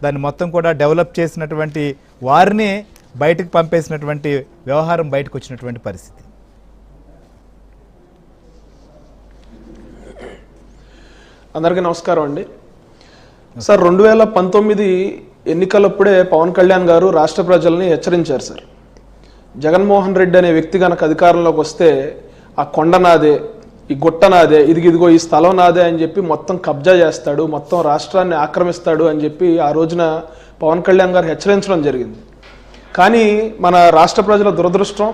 దాన్ని మొత్తం కూడా డెవలప్ చేసినటువంటి వారిని బయటకు పంపేసినటువంటి వ్యవహారం బయటకు వచ్చినటువంటి పరిస్థితి. అందరికీ నమస్కారం అండి. సార్ 2019 ఎన్నికలప్పుడే పవన్ కళ్యాణ్ గారు రాష్ట్ర ప్రజల్ని హెచ్చరించారు సార్. జగన్మోహన్ రెడ్డి అనే వ్యక్తి కనుక అధికారంలోకి వస్తే ఆ కొండ నాదే, ఈ గుట్ట నాదే, ఇదిగో ఈ స్థలం నాదే అని చెప్పి మొత్తం కబ్జా చేస్తాడు, మొత్తం రాష్ట్రాన్ని ఆక్రమిస్తాడు అని చెప్పి ఆ రోజున పవన్ కళ్యాణ్ గారు హెచ్చరించడం జరిగింది. కానీ మన రాష్ట్ర ప్రజల దురదృష్టం,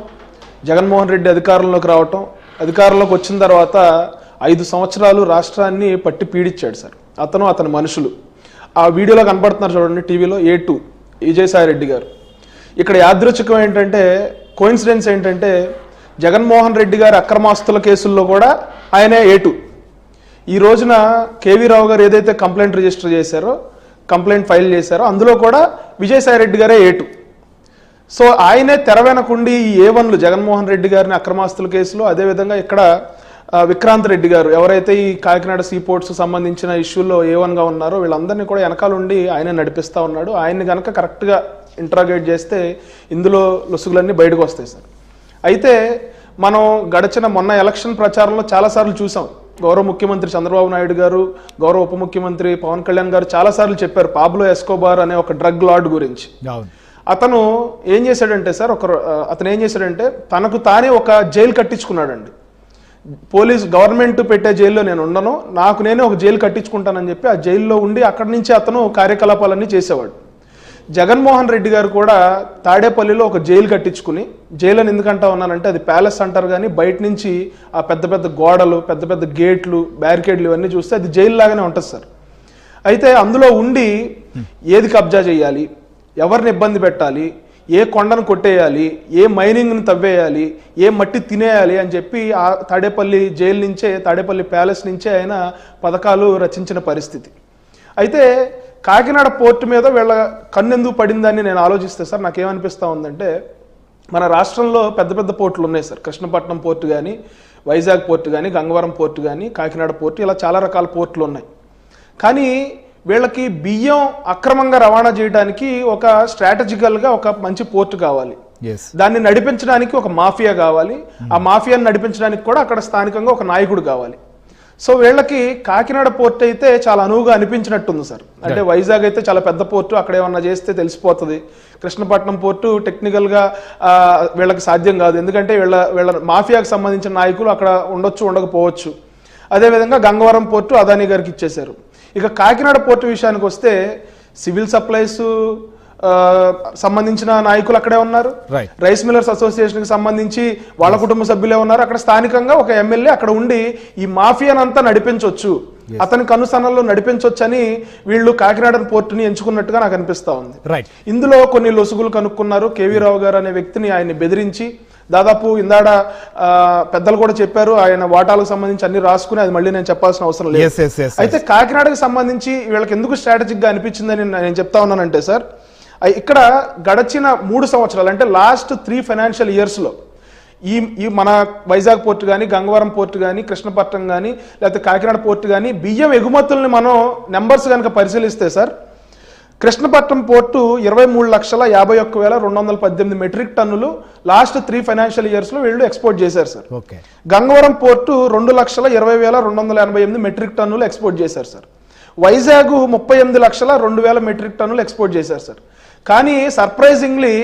జగన్మోహన్ రెడ్డి అధికారంలోకి రావటం, అధికారంలోకి వచ్చిన తర్వాత 5 సంవత్సరాలు రాష్ట్రాన్ని పట్టి పీడించాడు సార్. అతని మనుషులు ఆ వీడియోలో కనబడుతున్నారు చూడండి, టీవీలో A2 విజయసాయి రెడ్డి గారు. ఇక్కడ యాదృచ్ఛికం ఏంటంటే, కోయిన్సిడెన్స్ ఏంటంటే, జగన్మోహన్ రెడ్డి గారి అక్రమాస్తుల కేసుల్లో కూడా ఆయనే A2. ఈ రోజున కేవీ రావు గారు ఏదైతే కంప్లైంట్ రిజిస్టర్ చేశారో, కంప్లైంట్ ఫైల్ చేశారో, అందులో కూడా విజయసాయి రెడ్డి గారే A2. సో ఆయనే తెర వెనకుండి ఈ A1లు జగన్మోహన్ రెడ్డి గారిని అక్రమాస్తుల కేసులో, అదేవిధంగా ఇక్కడ విక్రాంత్ రెడ్డి గారు ఎవరైతే ఈ కాకినాడ సీపోర్ట్స్ సంబంధించిన ఇష్యూల్లో A1గా ఉన్నారో వీళ్ళందరినీ కూడా వెనకాలండి ఆయనే నడిపిస్తూ ఉన్నాడు. ఆయన్ని కనుక కరెక్ట్గా ఇంట్రాగేట్ చేస్తే ఇందులో లొసుగులన్నీ బయటకు వస్తాయి సార్. అయితే మనం గడిచిన మొన్న ఎలక్షన్ ప్రచారంలో చాలాసార్లు చూసాం, గౌరవ ముఖ్యమంత్రి చంద్రబాబు నాయుడు గారు, గౌరవ ఉప ముఖ్యమంత్రి పవన్ కళ్యాణ్ గారు చాలాసార్లు చెప్పారు పాబ్లో ఎస్కోబార్ అనే ఒక డ్రగ్ లార్డ్ గురించి. అతను ఏం చేశాడంటే సార్, అతను ఏం చేశాడంటే తనకు తానే ఒక జైలు కట్టించుకున్నాడండి. పోలీస్ గవర్నమెంట్ పెట్టే జైల్లో నేను ఉండను, నాకు నేనే ఒక జైలు కట్టించుకుంటానని చెప్పి ఆ జైల్లో ఉండి అక్కడి నుంచి అతను కార్యకలాపాలన్నీ చేసేవాడు. జగన్మోహన్ రెడ్డి గారు కూడా తాడేపల్లిలో ఒక జైలు కట్టించుకుని, జైలు అని ఎందుకంటా ఉన్నానంటే అది ప్యాలెస్ అంటారు, కానీ బయట నుంచి ఆ పెద్ద పెద్ద గోడలు, పెద్ద పెద్ద గేట్లు, బ్యారికేడ్లు ఇవన్నీ చూస్తే అది జైలు లాగానే ఉంటుంది సార్. అయితే అందులో ఉండి ఏది కబ్జా చేయాలి, ఎవరిని ఇబ్బంది పెట్టాలి, ఏ కొండను కొట్టేయాలి, ఏ మైనింగ్ని తవ్వేయాలి, ఏ మట్టి తినేయాలి అని చెప్పి ఆ తాడేపల్లి జైలు నుంచే, తాడేపల్లి ప్యాలెస్ నుంచే ఆయన పథకాలు రచించిన పరిస్థితి. అయితే కాకినాడ పోర్టు మీద వీళ్ళ కన్నెందుకు పడిందని నేను ఆలోచిస్తే సార్ నాకేమనిపిస్తూ ఉందంటే, మన రాష్ట్రంలో పెద్ద పెద్ద పోర్టులు ఉన్నాయి సార్. కృష్ణపట్నం పోర్టు కానీ, వైజాగ్ పోర్టు కానీ, గంగవరం పోర్టు కానీ, కాకినాడ పోర్టు, ఇలా చాలా రకాల పోర్టులు ఉన్నాయి. కానీ వీళ్ళకి బియ్యం అక్రమంగా రవాణా చేయడానికి ఒక స్ట్రాటజికల్గా ఒక మంచి పోర్టు కావాలి, దాన్ని నడిపించడానికి ఒక మాఫియా కావాలి, ఆ మాఫియాని నడిపించడానికి కూడా అక్కడ స్థానికంగా ఒక నాయకుడు కావాలి. సో వీళ్ళకి కాకినాడ పోర్టు అయితే చాలా అనువుగా అనిపించినట్టుంది సార్. అంటే వైజాగ్ అయితే చాలా పెద్ద పోర్టు, అక్కడ ఏమన్నా చేస్తే తెలిసిపోతుంది. కృష్ణపట్నం పోర్టు టెక్నికల్గా వీళ్ళకి సాధ్యం కాదు, ఎందుకంటే వీళ్ళ మాఫియాకి సంబంధించిన నాయకులు అక్కడ ఉండొచ్చు, ఉండకపోవచ్చు. అదేవిధంగా గంగవరం పోర్టు అదానీ గారికి ఇచ్చేశారు. ఇక కాకినాడ పోర్టు విషయానికి వస్తే సివిల్ సప్లైస్ సంబంధించిన నాయకులు అక్కడే ఉన్నారు, రైస్ మిల్లర్స్ అసోసియేషన్కి సంబంధించి వాళ్ళ కుటుంబ సభ్యులే ఉన్నారు, అక్కడ స్థానికంగా ఒక ఎమ్మెల్యే అక్కడ ఉండి ఈ మాఫియానంతా నడిపించవచ్చు, అతని కనుసన్నల్లో నడిపించవచ్చు అని వీళ్ళు కాకినాడ పోర్టుని ఎంచుకున్నట్టుగా నాకు అనిపిస్తా ఉంది. ఇందులో కొన్ని లొసుగులు కనుక్కున్నారు. కేవీ రావు గారు అనే వ్యక్తిని ఆయన్ని బెదిరించి దాదాపు ఇందాడ పెద్దలు కూడా చెప్పారు, ఆయన వాటాలకు సంబంధించి అన్ని రాసుకుని అది మళ్ళీ నేను చెప్పాల్సిన అవసరం లేదు. అయితే కాకినాడకు సంబంధించి వీళ్ళకి ఎందుకు స్ట్రాటజిక్ గా అనిపించిందని నేను చెప్తా ఉన్నానంటే సార్, ఇక్కడ గడిచిన 3 సంవత్సరాలు అంటే లాస్ట్ 3 ఫైనాన్షియల్ ఇయర్స్లో ఈ మన వైజాగ్ పోర్టు కానీ, గంగవరం పోర్టు కానీ, కృష్ణపట్నం కానీ, లేకపోతే కాకినాడ పోర్టు కానీ బియ్యం ఎగుమతుల్ని మనం నెంబర్స్ కనుక పరిశీలిస్తే సార్, కృష్ణపట్నం పోర్టు 23,51,218 మెట్రిక్ టన్నులు లాస్ట్ 3 ఫైనాన్షియల్ ఇయర్స్లో వీళ్ళు ఎక్స్పోర్ట్ చేశారు సార్. గంగవరం పోర్టు 2,20,288 మెట్రిక్ టన్నులు ఎక్స్పోర్ట్ చేశారు సార్. వైజాగ్ 38,02,000 మెట్రిక్ టన్నులు ఎక్స్పోర్ట్ చేశారు సార్. కానీ సర్ప్రైజింగ్లీ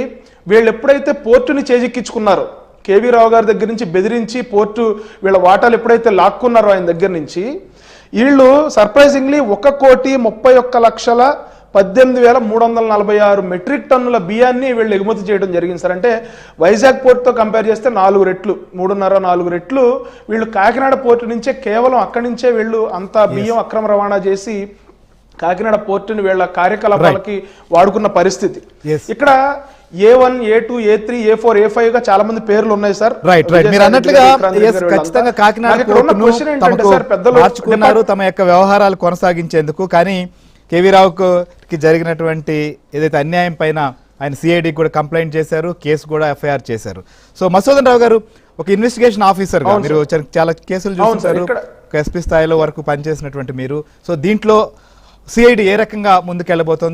వీళ్ళు ఎప్పుడైతే పోర్టుని చేజిక్కించుకున్నారో, కేవీ రావు గారి దగ్గర నుంచి బెదిరించి పోర్టు వీళ్ళ వాటాలు ఎప్పుడైతే లాక్కున్నారో ఆయన దగ్గర నుంచి, వీళ్ళు సర్ప్రైజింగ్లీ 1,31,18,346 మెట్రిక్ టన్నుల బియ్యాన్ని వీళ్ళు ఎగుమతి చేయడం జరిగింది సార్. అంటే వైజాగ్ పోర్టుతో కంపేర్ చేస్తే 4 రెట్లు, 3.5-4 రెట్లు వీళ్ళు కాకినాడ పోర్టు నుంచే, కేవలం అక్కడి నుంచే వీళ్ళు అంత బియ్యం అక్రమ రవాణా చేసి కాకినాడ పోర్టుని వీళ్ళ కార్యకలాపాలకి వాడుకున్న పరిస్థితి. ఇక్కడ A1, A2, A3, A4, A5 గా చాలా మంది పేర్లు ఉన్నాయి సార్. మీరు అన్నట్లుగా ఖచ్చితంగా కాకినాడ మార్చుకున్నారు తమ యొక్క వ్యవహారాలు కొనసాగించేందుకు. కానీ కేవీ రావుకి జరిగినటువంటి ఏదైతే అన్యాయం పైన ఆయన సిఐడి కూడా కంప్లైంట్ చేశారు, కేసు కూడా FIR చేశారు. సో మసూదన్ రావు గారు ఒక ఇన్వెస్టిగేషన్ ఆఫీసర్ గా మీరు చాలా కేసులు చూసారు, ఎస్పీ స్థాయిలో వరకు పనిచేసినటువంటి మీరు, సో దీంట్లో సిఐడి ఏ రకంగా ముందుకెళ్ళబోతోంది?